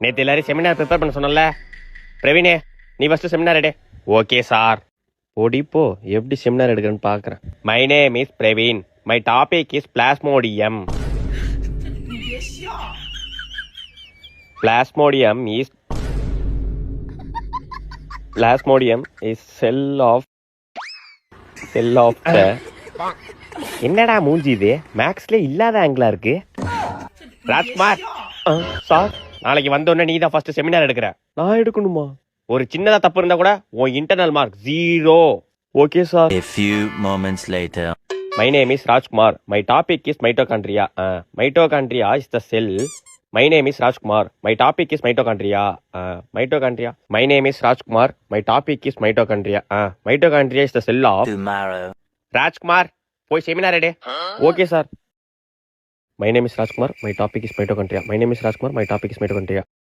நேற்று எல்லாரும் seminar prepare பண்ண சொன்னல. பிரவீனே, நீ ஃபர்ஸ்ட் செமினார் எடு. Okay sir. ஓடிப்போ, எப்படி செமினார் எடுக்கிறேன்னு பார்க்குறேன். My name is Praveen. My topic is Plasmodium. Plasmodium is cell of the என்னடா மூஞ்சி இது? மேக்ஸ்ல இல்லாத ஆங்கிளா இருக்கு. ராஜ்குமார் சார், நாளைக்கு வந்தோடனே நீ தான் ஃபர்ஸ்ட் செமினார் எடுக்கிற. நான் எடுக்கணுமா? ஒரு சின்னதா தப்பு இருந்தா கூட உன் internal mark 0. Okay sir. A few moments later. My name is Rajkumar. My topic is mitochondria. Mitochondria is the cell. My name is Rajkumar. My topic is mitochondria. Mitochondria. My name is Rajkumar. My topic is mitochondria. Mitochondria is the cell of. Tomorrow. Rajkumar, போய் seminar எடு. Okay sir. My name is Rajkumar. My topic is mitochondria. My name is Rajkumar. My topic is mitochondria.